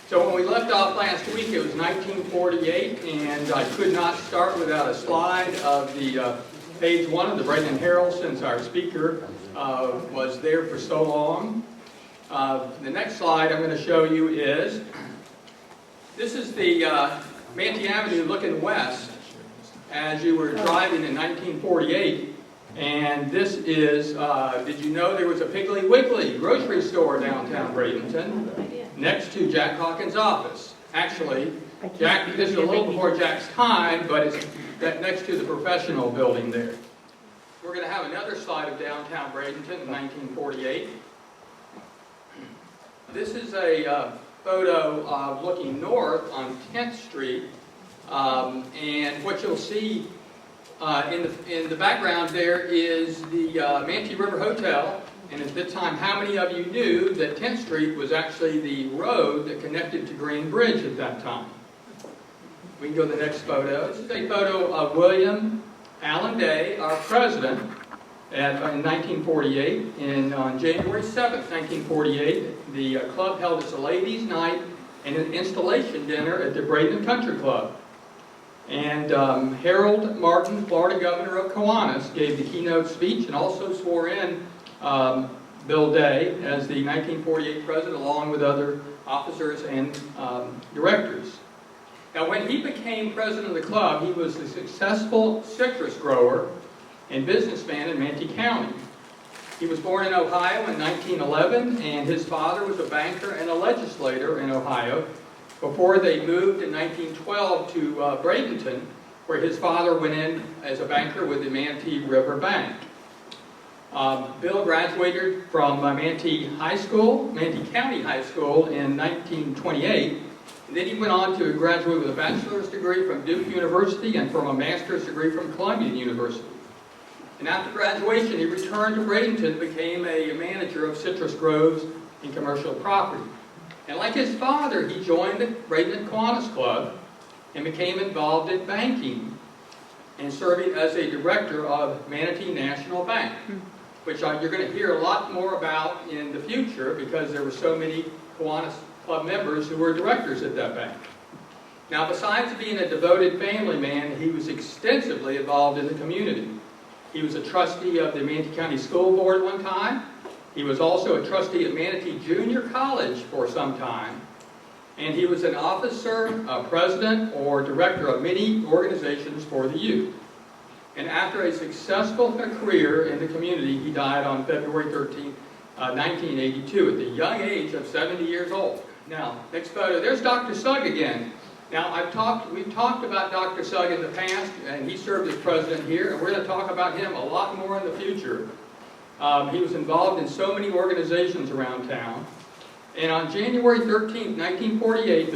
So when we left off last week, it was 1948, and I could not start without a slide of the page 1 of the Bradenton Herald, since our speaker was there for so long. The next slide I'm going to show you is, this is the Manti Avenue looking west as you were driving in 1948. And this is, did you know there was a Piggly Wiggly grocery store downtown Bradenton next to Jack Hawkins' office? Actually, Jack, this is a little before Jack's time, but it's next to the professional building there. We're going to have another slide of downtown Bradenton in 1948. This is a photo of looking north on 10th Street, and what you'll see in the background there is the Manti River Hotel. And at that time, how many of you knew that 10th Street was actually the road that connected to Green Bridge at that time? We can go to the next photo. This is a photo of William Allen Day, our president, in 1948. And on January 7th, 1948, the club held its ladies' night and an installation dinner at the Bradenton Country Club. And Harold Martin, Florida Governor of Kiwanis, gave the keynote speech and also swore in Bill Day as the 1948 president, along with other officers and directors. Now, when he became president of the club, he was a successful citrus grower and businessman in Manti County. He was born in Ohio in 1911, and his father was a banker and a legislator in Ohio before they moved in 1912 to Bradenton, where his father went in as a banker with the Manti River Bank. Bill graduated from Manti High School, Manti County High School in 1928, and then he went on to graduate with a bachelor's degree from Duke University and from a master's degree from Columbia University. And after graduation, he returned to Bradenton and became a manager of citrus groves and commercial property. And like his father, he joined the Bradenton Kiwanis Club and became involved in banking and serving as a director of Manatee National Bank, which you're going to hear a lot more about in the future because there were so many Kiwanis Club members who were directors at that bank. Now, besides being a devoted family man, he was extensively involved in the community. He was a trustee of the Manti County School Board one time. He was also a trustee at Manatee Junior College for some time. And he was an officer, a president, or director of many organizations for the youth. And after a successful career in the community, he died on February 13, 1982 at the young age of 70 years old. Now, next photo. There's Dr. Sugg again. Now, we've talked about Dr. Sugg in the past, and he served as president here, and we're going to talk about him a lot more in the future. He was involved in so many organizations around town. And on January 13, 1948,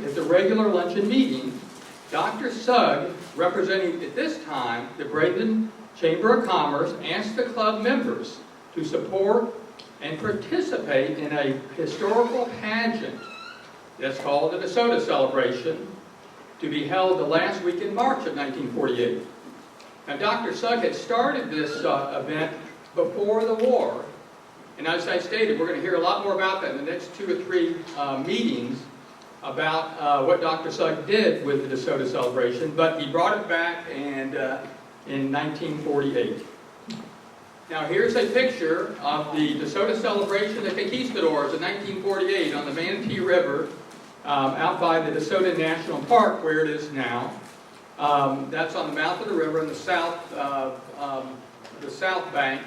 at the regular luncheon meeting, Dr. Sugg, representing at this time the Bradenton Chamber of Commerce, asked the club members to support and participate in a historical pageant that's called the Desoto Celebration, to be held the last week in March of 1948. Now, Dr. Sugg had started this event before the war, and as I stated, we're going to hear a lot more about that in the next 2 or 3 meetings about what Dr. Sugg did with the Desoto Celebration, but he brought it back and in 1948. Now, here's a picture of the Desoto Celebration at Conquistadors in 1948 on the Manatee River out by the Desoto National Park, where it is now. That's on the mouth of the river in the south bank,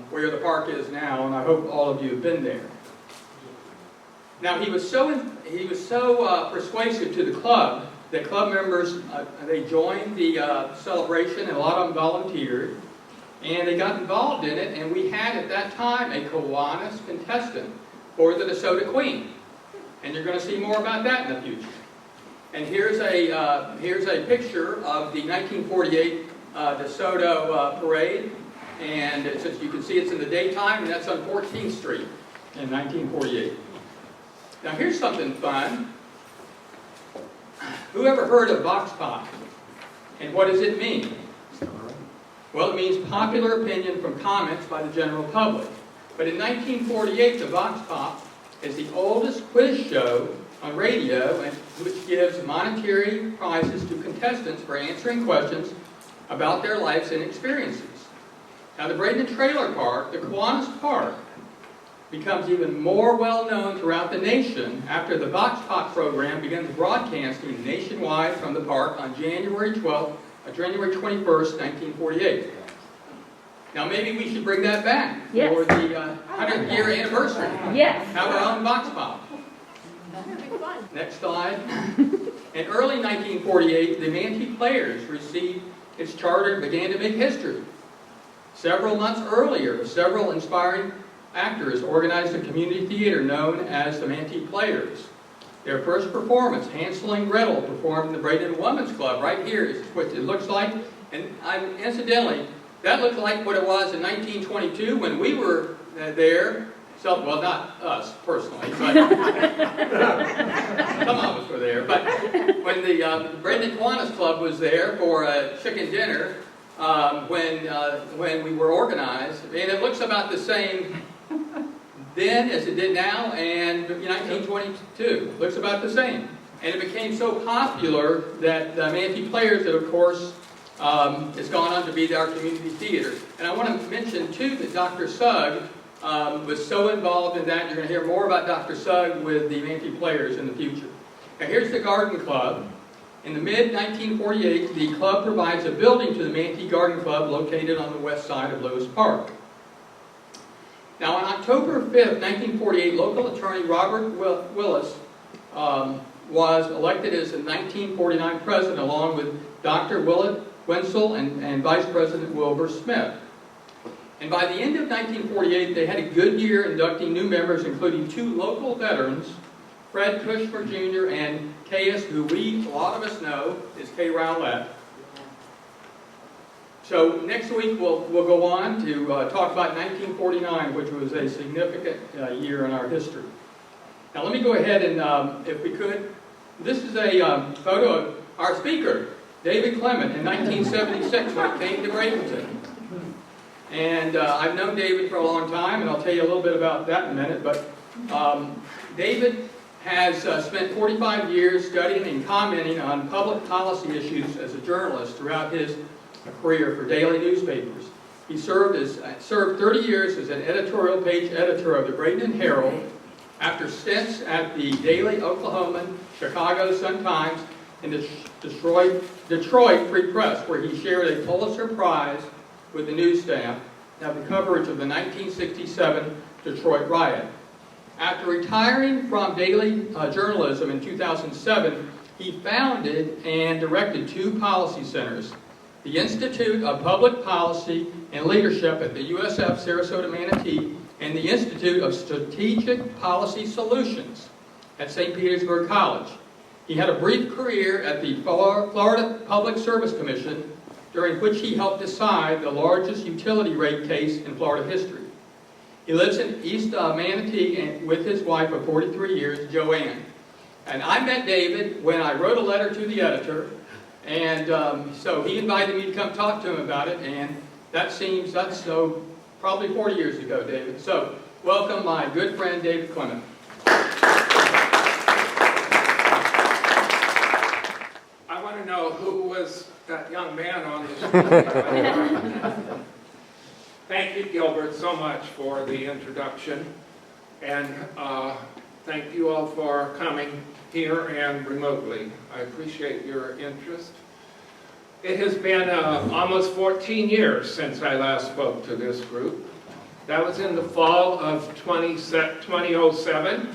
where the park is now, and I hope all of you have been there. Now, he was so persuasive to the club that club members they joined the celebration, and a lot of them volunteered, and they got involved in it. And we had at that time a Kiwanis contestant for the Desoto Queen, and you're going to see more about that in the future. And here's a picture of the 1948 DeSoto parade. And as you can see, it's in the daytime, and that's on 14th Street in 1948. Now, here's something fun. Who ever heard of Vox Pop? And what does it mean? Well, it means popular opinion from comments by the general public. But in 1948, the Vox Pop is the oldest quiz show on radio, which gives monetary prizes to contestants for answering questions about their lives and experiences. Now, the Bradenton Trailer Park, the Kiwanis Park, becomes even more well-known throughout the nation after the Vox Pop program begins broadcasting nationwide from the park on January 21st, 1948. Now, maybe we should bring that back for the 100th year anniversary. Yes. Have our own Vox Pop. Next slide. In early 1948, the Manatee Players received its charter and began to make history. Several months earlier, several inspiring actors organized a community theater known as the Manatee Players. Their first performance, Hansel and Gretel, performed in the Bradenton Women's Club. Right here is what it looks like. And incidentally, that looked like what it was in 1922 when we were there. So, well, not us personally, but some of us were there. But when the Bradenton Kiwanis Club was there for a chicken dinner, when we were organized, and it looks about the same then as it did now, and in 1922 looks about the same. And it became so popular that the Manatee Players, that of course, has gone on to be our community theater. And I want to mention too that Dr. Sugg was so involved in that. You're going to hear more about Dr. Sugg with the Manatee Players in the future. Now here's the Garden Club. In the mid-1948, the club provides a building to the Manatee Garden Club located on the west side of Lewis Park. Now on October 5th, 1948, local attorney Robert Willis was elected as the 1949 president along with Dr. Willett Wenzel and Vice President Wilbur Smith. And by the end of 1948, they had a good year inducting new members, including 2 local veterans, Fred Cushmer Jr. and Caius, who a lot of us know, is Kay Rowlett. So next week we'll go on to talk about 1949, which was a significant year in our history. Now let me go ahead and, if we could, this is a photo of our speaker, David Klement, in 1976 when he came to Bradenton. And I've known David for a long time, and I'll tell you a little bit about that in a minute. But David has spent 45 years studying and commenting on public policy issues as a journalist throughout his career for daily newspapers. He served 30 years as an editorial page editor of the Bradenton Herald, after stints at the Daily Oklahoman, Chicago Sun-Times, and the Detroit Free Press, where he shared a Pulitzer Prize with the news staff of the coverage of the 1967 Detroit riot. After retiring from daily journalism in 2007, he founded and directed 2 policy centers, the Institute of Public Policy and Leadership at the USF Sarasota Manatee, and the Institute of Strategic Policy Solutions at St. Petersburg College. He had a brief career at the Florida Public Service Commission, during which he helped decide the largest utility rate case in Florida history. He lives in East Manatee with his wife of 43 years, Joanne. And I met David when I wrote a letter to the editor, and so he invited me to come talk to him about it, and that's probably 40 years ago, David. So, welcome my good friend, David Klement. I want to know who was that young man on the screen. Thank you, Gilbert, so much for the introduction, and thank you all for coming here and remotely. I appreciate your interest. It has been almost 14 years since I last spoke to this group. That was in the fall of 2007,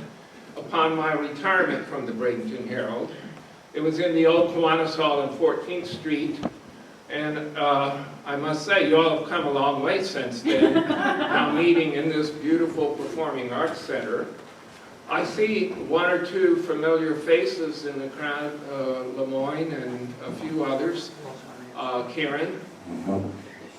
upon my retirement from the Bradenton Herald. It was in the old Kiwanis Hall on 14th Street, and I must say, you all have come a long way since then, now meeting in this beautiful Performing Arts Center. I see 1 or 2 familiar faces in the crowd, Lemoyne and a few others, Karen.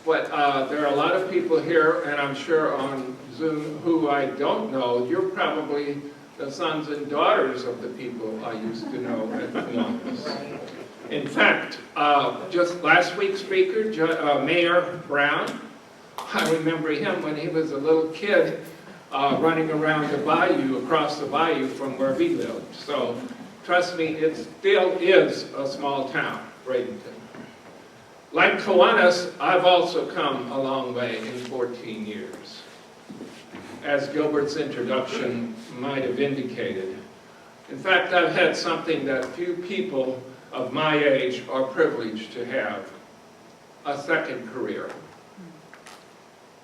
But there are a lot of people here, and I'm sure on Zoom, who I don't know. You're probably the sons and daughters of the people I used to know at Kiwanis. In fact, just last week's speaker, Mayor Brown, I remember him when he was a little kid running around the bayou, across the bayou from where we lived. So trust me, it still is a small town, Bradenton. Like Kiwanis, I've also come a long way in 14 years, as Gilbert's introduction might have indicated. In fact, I've had something that few people of my age are privileged to have, a second career,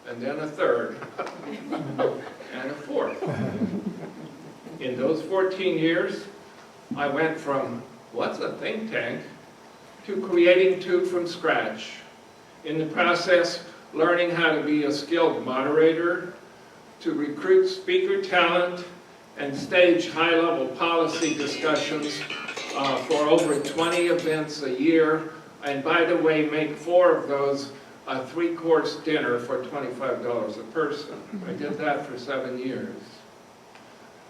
and then a third, and a fourth. In those 14 years, I went from, what's a think tank, to creating two from scratch. In the process, learning how to be a skilled moderator, to recruit speaker talent, and stage high-level policy discussions for over 20 events a year, and by the way, make 4 of those a 3-course dinner for $25 a person. I did that for 7 years.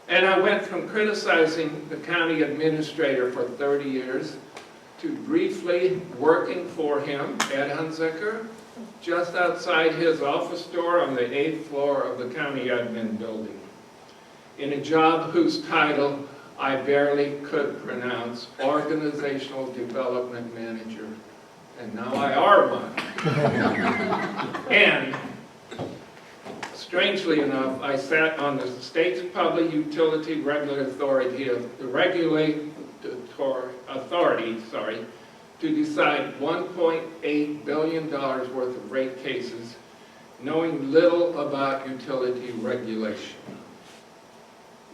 And I went from criticizing the county administrator for 30 years to briefly working for him, Ed Hunziker, just outside his office door on the 8th floor of the county admin building, in a job whose title I barely could pronounce, Organizational Development Manager. And now I are one. And strangely enough, I sat on the state's Public Utility Regulatory Authority, to decide $1.8 billion worth of rate cases, knowing little about utility regulation.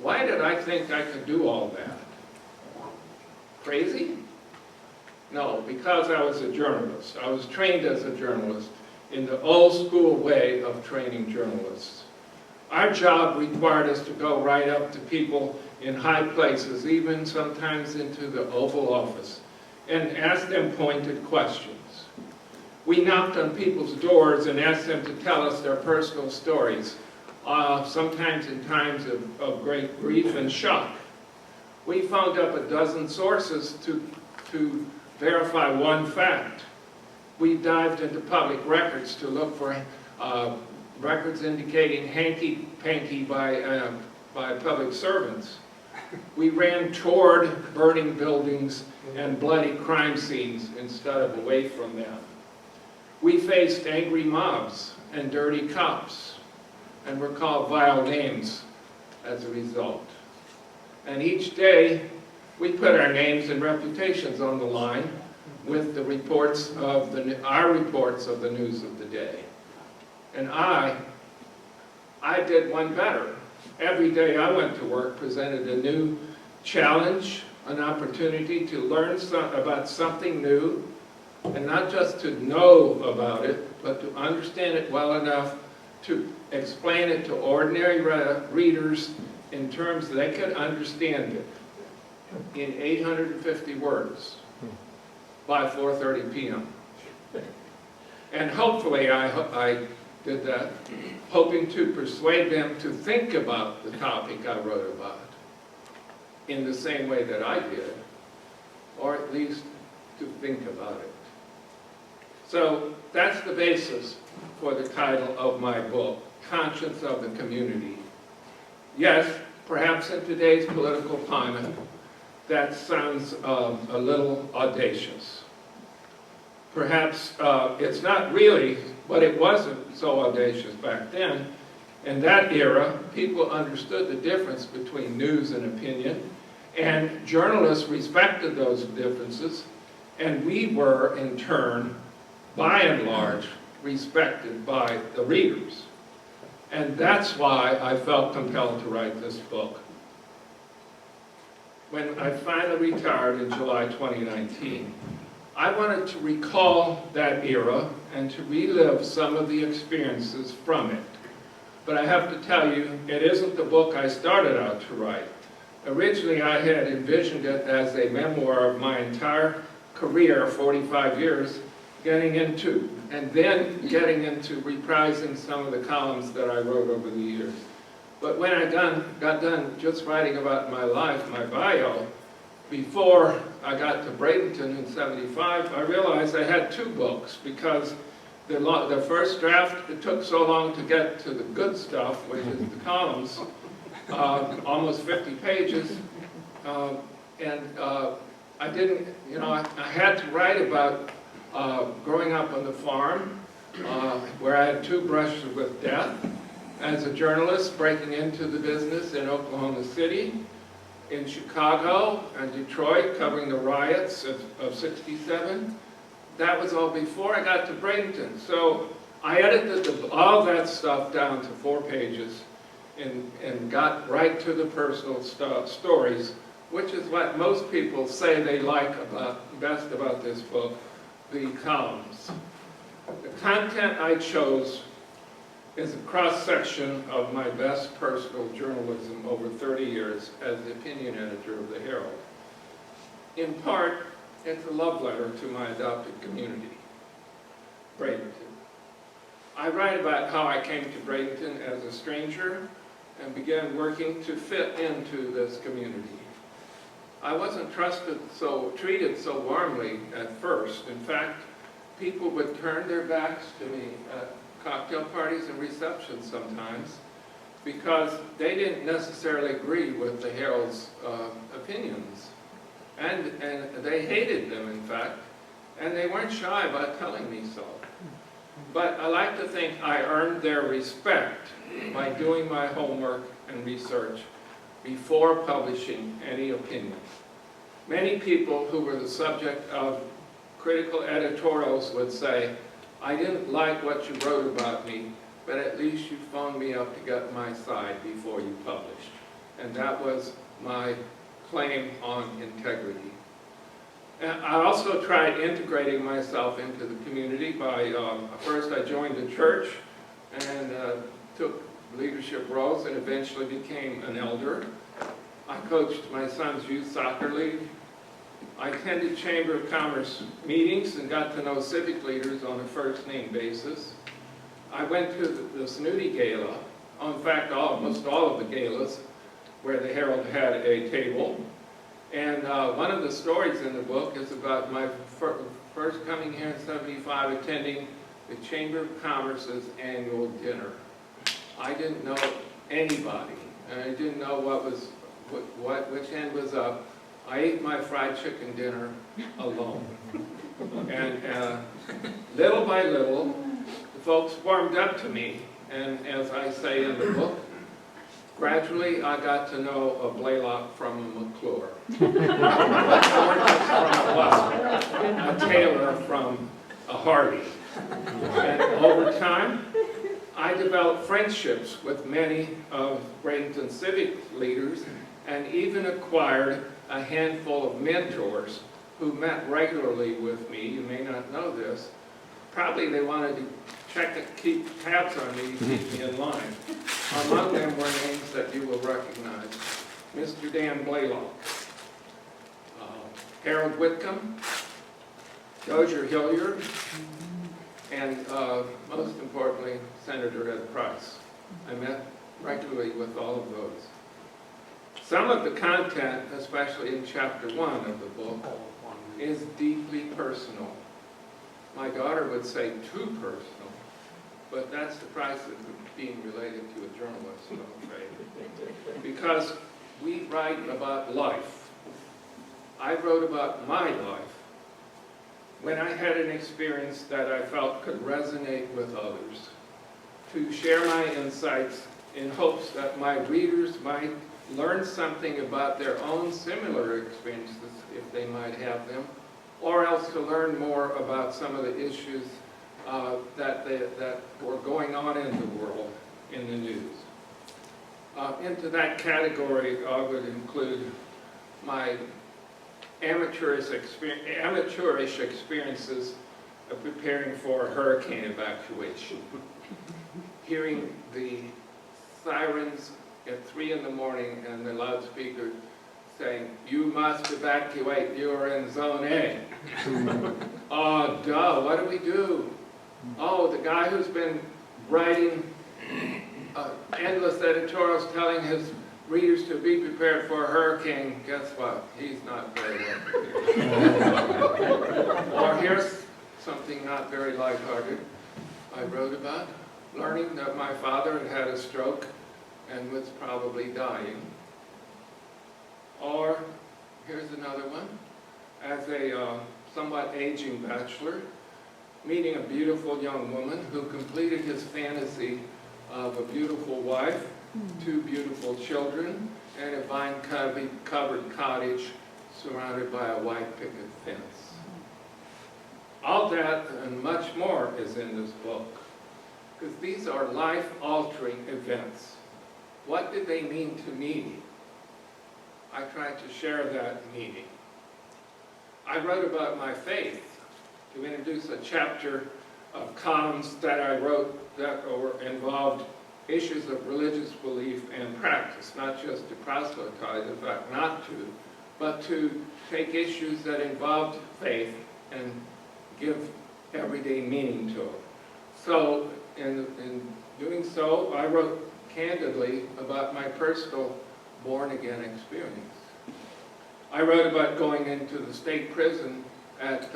Why did I think I could do all that? Crazy? No, because I was a journalist. I was trained as a journalist in the old school way of training journalists. Our job required us to go right up to people in high places, even sometimes into the Oval Office, and ask them pointed questions. We knocked on people's doors and asked them to tell us their personal stories, sometimes in times of great grief and shock. We found up a dozen sources to verify one fact. We dived into public records to look for records indicating hanky-panky by public servants. We ran toward burning buildings and bloody crime scenes instead of away from them. We faced angry mobs and dirty cops, and were called vile names as a result. And each day, we put our names and reputations on the line with the reports of our reports of the news of the day. And I did one better. Every day I went to work presented a new challenge, an opportunity to learn about something new, and not just to know about it, but to understand it well enough to explain it to ordinary readers in terms that they could understand it in 850 words by 4:30 p.m. And hopefully I did that, hoping to persuade them to think about the topic I wrote about in the same way that I did, or at least to think about it. So that's the basis for the title of my book, Conscience of the Community. Yes, perhaps in today's political climate, that sounds a little audacious. Perhaps it's not really, but it wasn't so audacious back then. In that era, people understood the difference between news and opinion, and journalists respected those differences, and we were, in turn, by and large, respected by the readers. And that's why I felt compelled to write this book. When I finally retired in July 2019, I wanted to recall that era and to relive some of the experiences from it. But I have to tell you, it isn't the book I started out to write. Originally, I had envisioned it as a memoir of my entire career, 45 years, getting into reprising some of the columns that I wrote over the years. But when I got done just writing about my life, my bio, before I got to Bradenton in '75, I realized I had 2 books, because the first draft, it took so long to get to the good stuff, which is the columns, almost 50 pages. I didn't, I had to write about growing up on the farm, where I had 2 brushes with death, as a journalist breaking into the business in Oklahoma City, in Chicago and Detroit, covering the riots of '67. That was all before I got to Bradenton. So I edited all that stuff down to 4 pages and got right to the personal stories, which is what most people say they like best about this book, the columns. The content I chose is a cross-section of my best personal journalism over 30 years as the opinion editor of the Herald. In part, it's a love letter to my adopted community, Bradenton. I write about how I came to Bradenton as a stranger and began working to fit into this community. I wasn't treated so warmly at first. In fact, people would turn their backs to me at cocktail parties and receptions sometimes because they didn't necessarily agree with the Herald's opinions. And they hated them, in fact, and they weren't shy about telling me so. But I like to think I earned their respect by doing my homework and research before publishing any opinion. Many people who were the subject of critical editorials would say, I didn't like what you wrote about me, but at least you phoned me up to get my side before you published. And that was my claim on integrity. And I also tried integrating myself into the community by, first I joined a church and took leadership roles and eventually became an elder. I coached my son's youth soccer league. I attended Chamber of Commerce meetings and got to know civic leaders on a first-name basis. I went to the Snooty Gala, in fact almost all of the galas, where the Herald had a table. And one of the stories in the book is about my first coming here in '75, attending the Chamber of Commerce's annual dinner. I didn't know anybody, and I didn't know which end was up. I ate my fried chicken dinner alone. And little by little, the folks warmed up to me, and as I say in the book, gradually I got to know a Blaylock from a McClure, a Georges from a Buster, a Taylor from a Hardy. And over time, I developed friendships with many of Bradenton civic leaders and even acquired a handful of mentors who met regularly with me. You may not know this. Probably they wanted to keep tabs on me, keep me in line. Among them were names that you will recognize. Mr. Dan Blaylock, Harold Whitcomb, Dozier Hilliard, and most importantly, Senator Ed Price. I met regularly with all of those. Some of the content, especially in chapter 1 of the book, is deeply personal. My daughter would say too personal, but that's the price of being related to a journalist, I'm afraid. Because we write about life. I wrote about my life when I had an experience that I felt could resonate with others, to share my insights in hopes that my readers might learn something about their own similar experiences, if they might have them, or else to learn more about some of the issues that were going on in the world, in the news. Into that category, I would include my amateurish experiences of preparing for a hurricane evacuation. Hearing the sirens at 3 in the morning and the loudspeaker saying, "You must evacuate, you are in Zone A." Oh, duh, what do we do? Oh, the guy who's been writing endless editorials telling his readers to be prepared for a hurricane, guess what? He's not very well prepared. Or here's something not very lighthearted. I wrote about learning that my father had had a stroke and was probably dying. Or, here's another one, as a somewhat aging bachelor, meeting a beautiful young woman who completed his fantasy of a beautiful wife, 2 beautiful children, and a vine-covered cottage surrounded by a white picket fence. All that and much more is in this book, because these are life-altering events. What did they mean to me? I tried to share that meaning. I wrote about my faith to introduce a chapter of columns that I wrote that involved issues of religious belief and practice, not just to proselytize, in fact not to, but to take issues that involved faith and give everyday meaning to it. So in doing so, I wrote candidly about my personal born-again experience. I wrote about going into the state prison at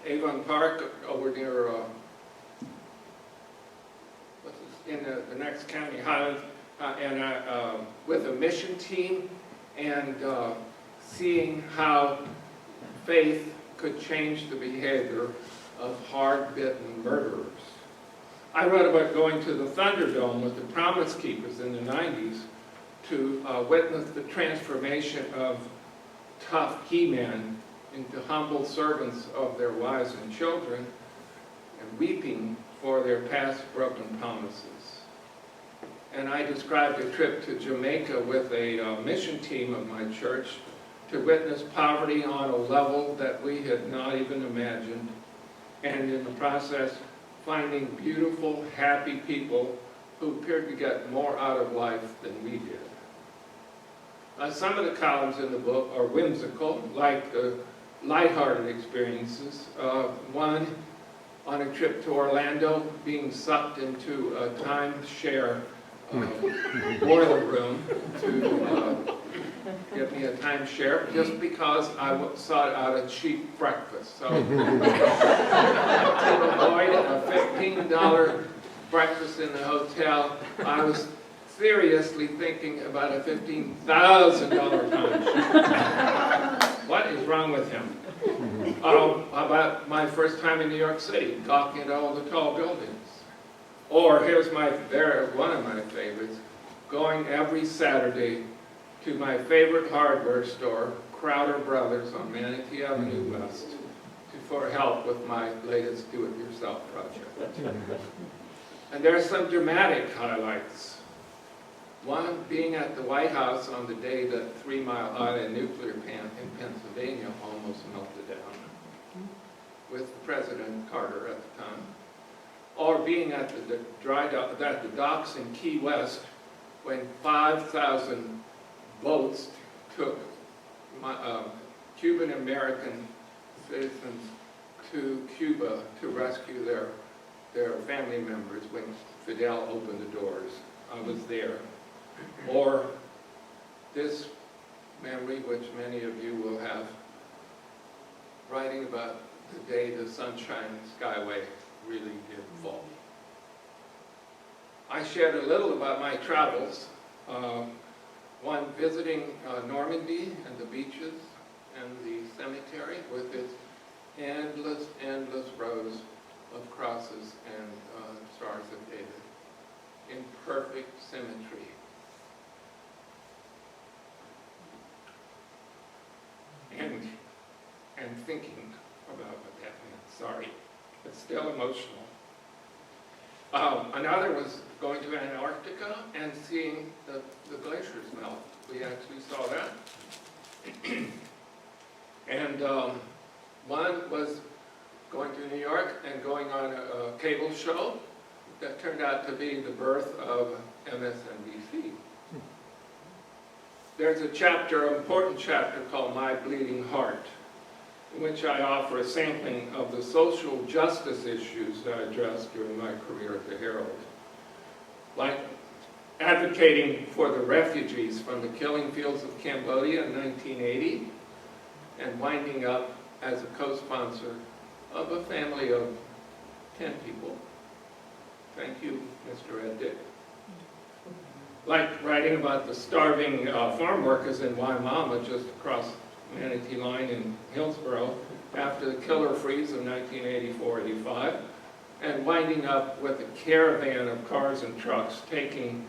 Avon Park over near, in the next county, Highlands, with a mission team, and seeing how faith could change the behavior of hard-bitten murderers. I wrote about going to the Thunderdome with the Promise Keepers in the 90s to witness the transformation of tough he-men into humble servants of their wives and children, and weeping for their past broken promises. And I described a trip to Jamaica with a mission team of my church to witness poverty on a level that we had not even imagined, and in the process finding beautiful, happy people who appeared to get more out of life than we did. Some of the columns in the book are whimsical, like lighthearted experiences. One on a trip to Orlando, being sucked into a timeshare boiler room to give me a timeshare just because I sought out a cheap breakfast. So to avoid a $15 breakfast in the hotel, I was seriously thinking about a $15,000 timeshare. What is wrong with him? About my first time in New York City, gawking at all the tall buildings. Or here's one of my favorites, going every Saturday to my favorite hardware store, Crowder Brothers on Manatee Avenue West, for help with my latest do-it-yourself project. And there are some dramatic highlights. One, being at the White House on the day that 3 Mile Island nuclear plant in Pennsylvania almost melted down, with President Carter at the time. Or being at the docks in Key West when 5,000 boats took Cuban-American citizens to Cuba to rescue their family members when Fidel opened the doors. I was there. Or this memory, which many of you will have, writing about the day the Sunshine Skyway really did fall. I shared a little about my travels. One, visiting Normandy and the beaches and the cemetery with its endless, endless rows of crosses and stars of David in perfect symmetry. And thinking about what that meant. Sorry, it's still emotional. Another was going to Antarctica and seeing the glaciers melt. We actually saw that. And one was going to New York and going on a cable show that turned out to be the birth of MSNBC. There's a chapter, an important chapter called My Bleeding Heart, in which I offer a sampling of the social justice issues that I addressed during my career at the Herald, like advocating for the refugees from the killing fields of Cambodia in 1980, and winding up as a co-sponsor of a family of 10 people. Thank you, Mr. Ed Dick. Like writing about the starving farm workers in Waimama just across Manatee Line in Hillsborough after the killer freeze of 1984-85, and winding up with a caravan of cars and trucks taking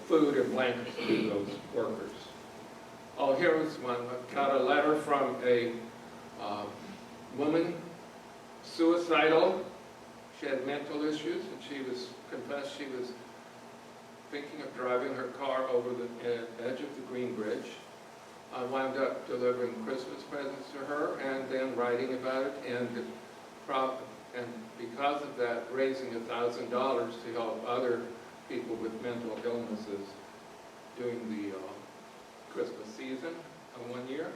food and blankets to those workers. Oh, here was one. I got a letter from a woman, suicidal. She had mental issues, and she was confessed she was thinking of driving her car over the edge of the Green Bridge. I wound up delivering Christmas presents to her and then writing about it, and because of that, raising $1,000 to help other people with mental illnesses during the Christmas season of one year.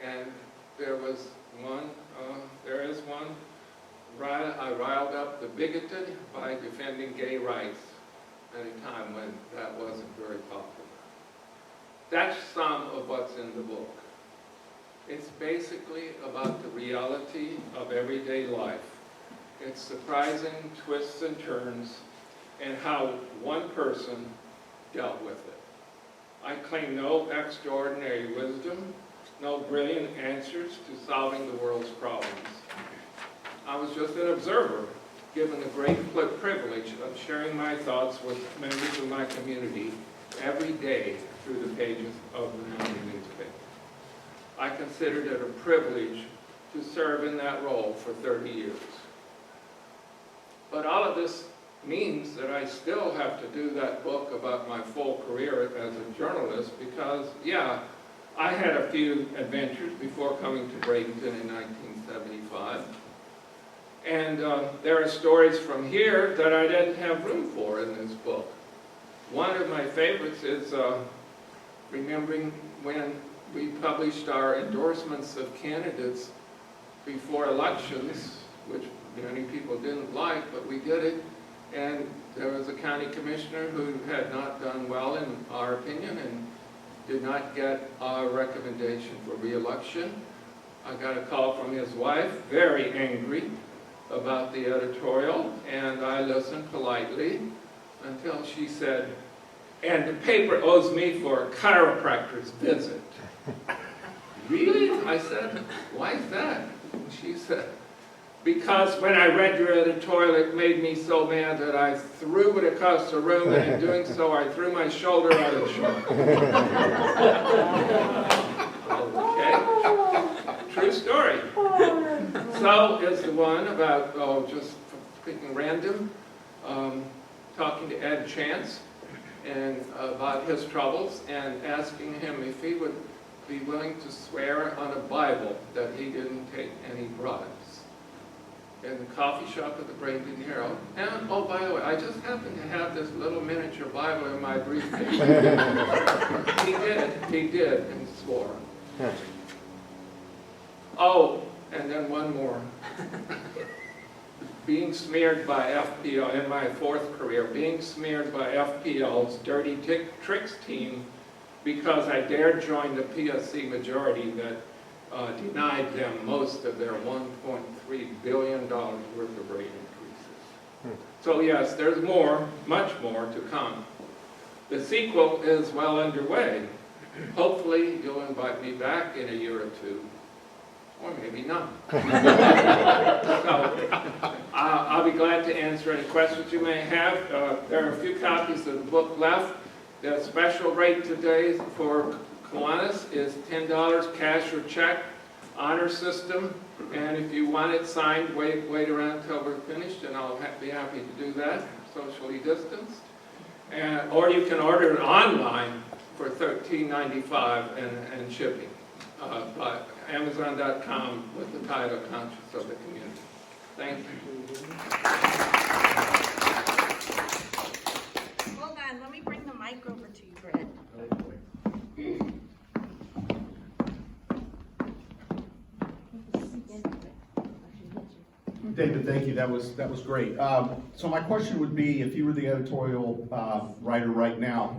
And there is one, I riled up the bigoted by defending gay rights at a time when that wasn't very popular. That's some of what's in the book. It's basically about the reality of everyday life. It's surprising twists and turns and how one person dealt with it. I claim no extraordinary wisdom, no brilliant answers to solving the world's problems. I was just an observer, given the great privilege of sharing my thoughts with members of my community every day through the pages of the morning newspaper. I considered it a privilege to serve in that role for 30 years. But all of this means that I still have to do that book about my full career as a journalist because, yeah, I had a few adventures before coming to Bradenton in 1975. And there are stories from here that I didn't have room for in this book. One of my favorites is remembering when we published our endorsements of candidates before elections, which many people didn't like, but we did it. And there was a county commissioner who had not done well, in our opinion, and did not get our recommendation for re-election. I got a call from his wife, very angry about the editorial, and I listened politely until she said, "And the paper owes me for a chiropractor's visit." "Really?" I said, "Why is that?" And she said, "Because when I read your editorial, it made me so mad that I threw it across the room, and in doing so, I threw my shoulder out of the short." Okay, true story. So is the one about, just picking random, talking to Ed Chance and about his troubles and asking him if he would be willing to swear on a Bible that he didn't take any bribes in the coffee shop at the Bradenton Herald. And, oh, by the way, I just happen to have this little miniature Bible in my briefcase. He did, and swore. Oh, and then one more. Being smeared by FPL, in my fourth career, being smeared by FPL's Dirty Tricks team because I dared join the PSC majority that denied them most of their $1.3 billion worth of rate increases. So yes, there's more, much more to come. The sequel is well underway. Hopefully you'll invite me back in a year or two, or maybe not. So, I'll be glad to answer any questions you may have. There are a few copies of the book left. The special rate today for Kiwanis is $10 cash or check, honor system, and if you want it signed, wait around until we're finished, and I'll be happy to do that, socially distanced. Or you can order it online for $13.95 and shipping by Amazon.com with the title Conscious of the Community. Thank you. Hold on, let me bring the mic over to you, Brad. David, thank you. That was great. So my question would be, if you were the editorial writer right now,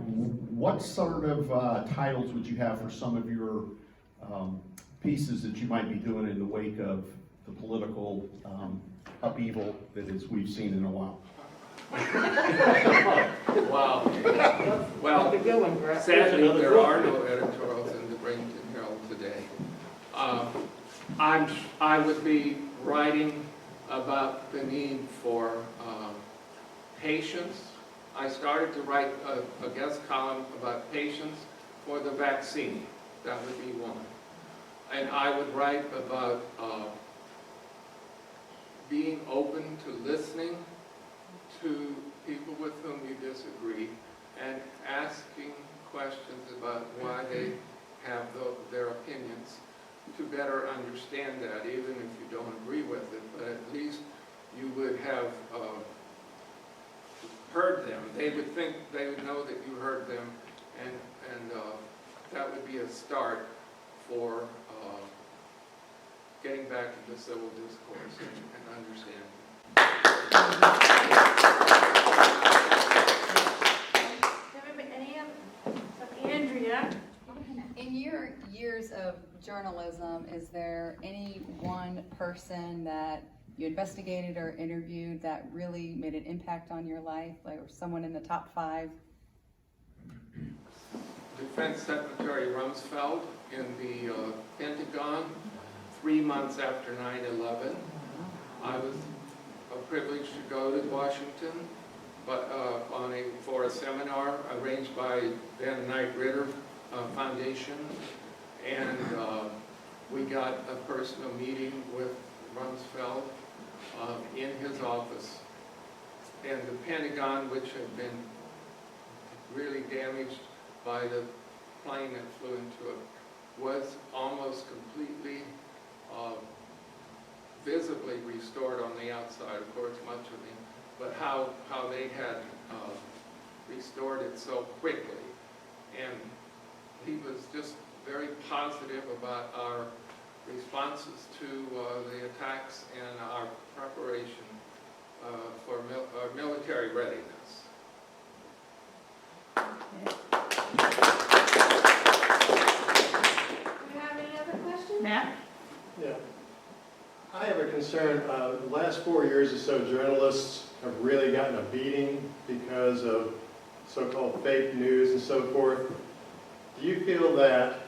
what sort of titles would you have for some of your pieces that you might be doing in the wake of the political upheaval that we've seen in a while. Wow. Well, sadly, there are no editorials in the Bradenton Herald today. I would be writing about the need for patience. I started to write a guest column about patience for the vaccine. That would be one. And I would write about being open to listening to people with whom you disagree and asking questions about why they have their opinions to better understand that, even if you don't agree with it, but at least you would have heard them. They would know that you heard them, and that would be a start for getting back to the civil discourse and understanding. Andrea? In your years of journalism, is there any one person that you investigated or interviewed that really made an impact on your life, like or someone in the top 5? Defense Secretary Rumsfeld in the Pentagon 3 months after 9/11. I was privileged to go to Washington, but for a seminar arranged by then Knight Ridder Foundation, and we got a personal meeting with Rumsfeld in his office. And the Pentagon, which had been really damaged by the plane that flew into it, was almost completely visibly restored on the outside, of course, much of it, but how they had restored it so quickly. And he was just very positive about our responses to the attacks and our preparation for our military readiness. Do you have any other questions? Matt? Yeah. I have a concern. The last 4 years or so, journalists have really gotten a beating because of so-called fake news and so forth. Do you feel that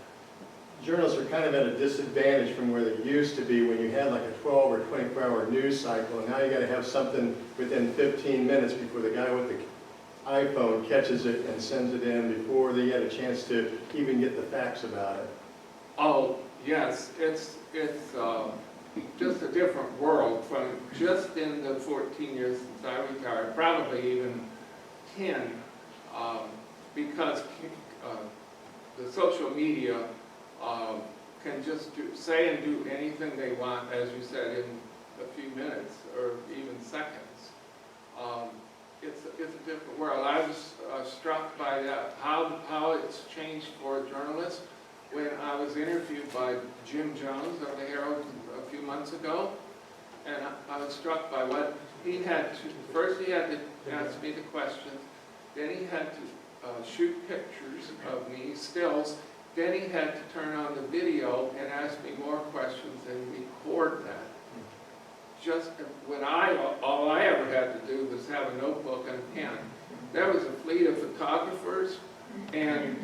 journalists are kind of at a disadvantage from where they used to be when you had like a 12 or 24-hour news cycle, and now you got to have something within 15 minutes before the guy with the iPhone catches it and sends it in before they get a chance to even get the facts about it? Oh, yes, it's just a different world from just in the 14 years since I retired, probably even 10, because the social media can just say and do anything they want, as you said, in a few minutes or even seconds. It's a different world. I was struck by that, how it's changed for journalists. When I was interviewed by Jim Jones of the Herald a few months ago, and I was struck by what he had to, first he had to ask me the questions, then he had to shoot pictures of me, stills, then he had to turn on the video and ask me more questions and record that. Just when all I ever had to do was have a notebook and a pen. There was a fleet of photographers and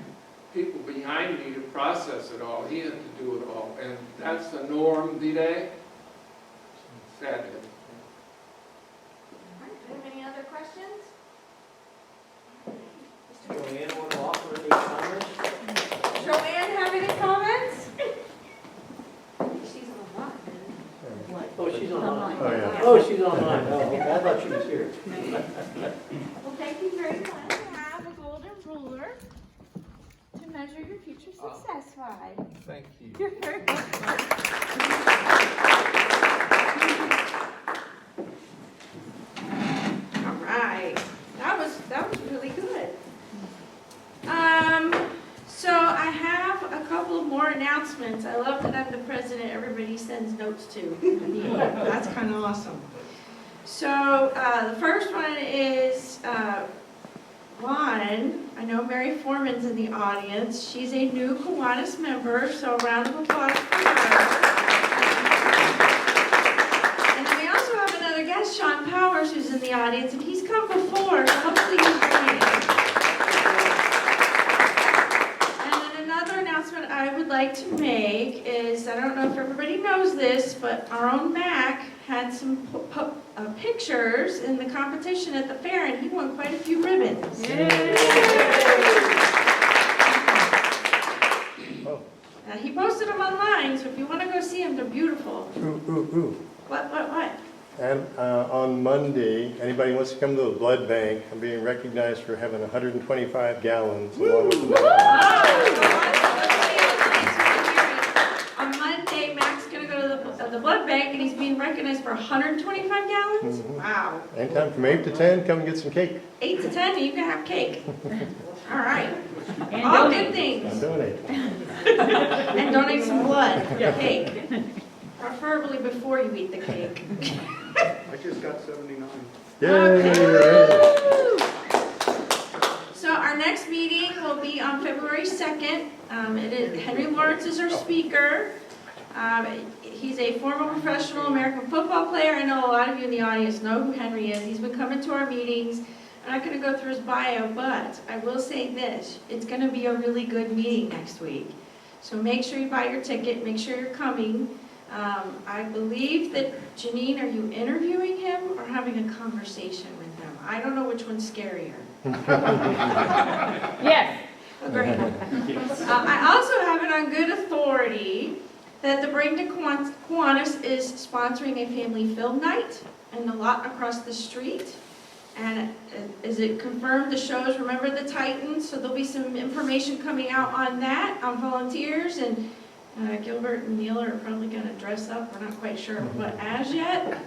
people behind me to process it all. He had to do it all, and that's the norm today, sadly. All right, do you have any other questions? Joanne, want to offer any comments? Joanne, have any comments? She's online. Oh, she's online. Oh, yeah. Oh, she's online. Oh, I thought she was here. Well, thank you very much. I have a golden ruler to measure your future success by. Thank you. You're very welcome. All right, that was really good. So I have a couple of more announcements. I love that I'm the president everybody sends notes to. That's kind of awesome. So the first one is I know Mary Foreman's in the audience. She's a new Kiwanis member, so a round of applause for her. And then we also have Powers, who's in the audience, and he's come before, so hopefully he's joining us. And then another announcement I would like to make is, I don't know if everybody knows this, but our own Mac had some pictures in the competition at the fair, and he won quite a few ribbons. He posted them online, so if you want to go see them, they're beautiful. What? And on Monday, anybody wants to come to the blood bank, I'm being recognized for having 125 gallons along with the blood. On Monday, Mac's going to go to the blood bank, and he's being recognized for 125 gallons? Wow. Anytime from 8 to 10, come and get some cake 8 to 10, and you can have cake. All right. All good and things. donate. And donate some blood, cake. Preferably before you eat the cake. I just got 79. Yay! So our next meeting will be on February 2nd. Henry Lawrence is our speaker. He's a former professional American football player. I know a lot of you in the audience know who Henry is. He's been coming to our meetings. I'm not going to go through his bio, but I will say this. It's going to be a really good meeting next week. So make sure you buy your ticket. Make sure you're coming. I believe that, Janine, are you interviewing him or having a conversation with him? I don't know which one's scarier. Yes. Oh, great. I also have it on good authority that the Bradenton Kiwanis is sponsoring a family film night in the lot across the street. And is it confirmed the shows Remember the Titans? So there'll be some information coming out on that, on volunteers, and Gilbert and Neil are probably going to dress up. We're not quite sure what as yet.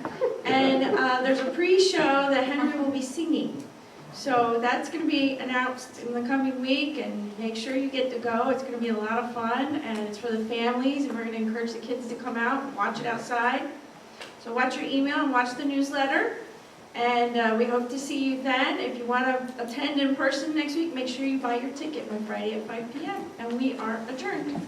And there's a pre-show that Henry will be singing. So that's going to be announced in the coming week, and make sure you get to go. It's going to be a lot of fun, and it's for the families, and we're going to encourage the kids to come out and watch it outside. So watch your email and watch the newsletter. And we hope to see you then. If you want to attend in person next week, make sure you buy your ticket by Friday at 5 p.m. And we are adjourned.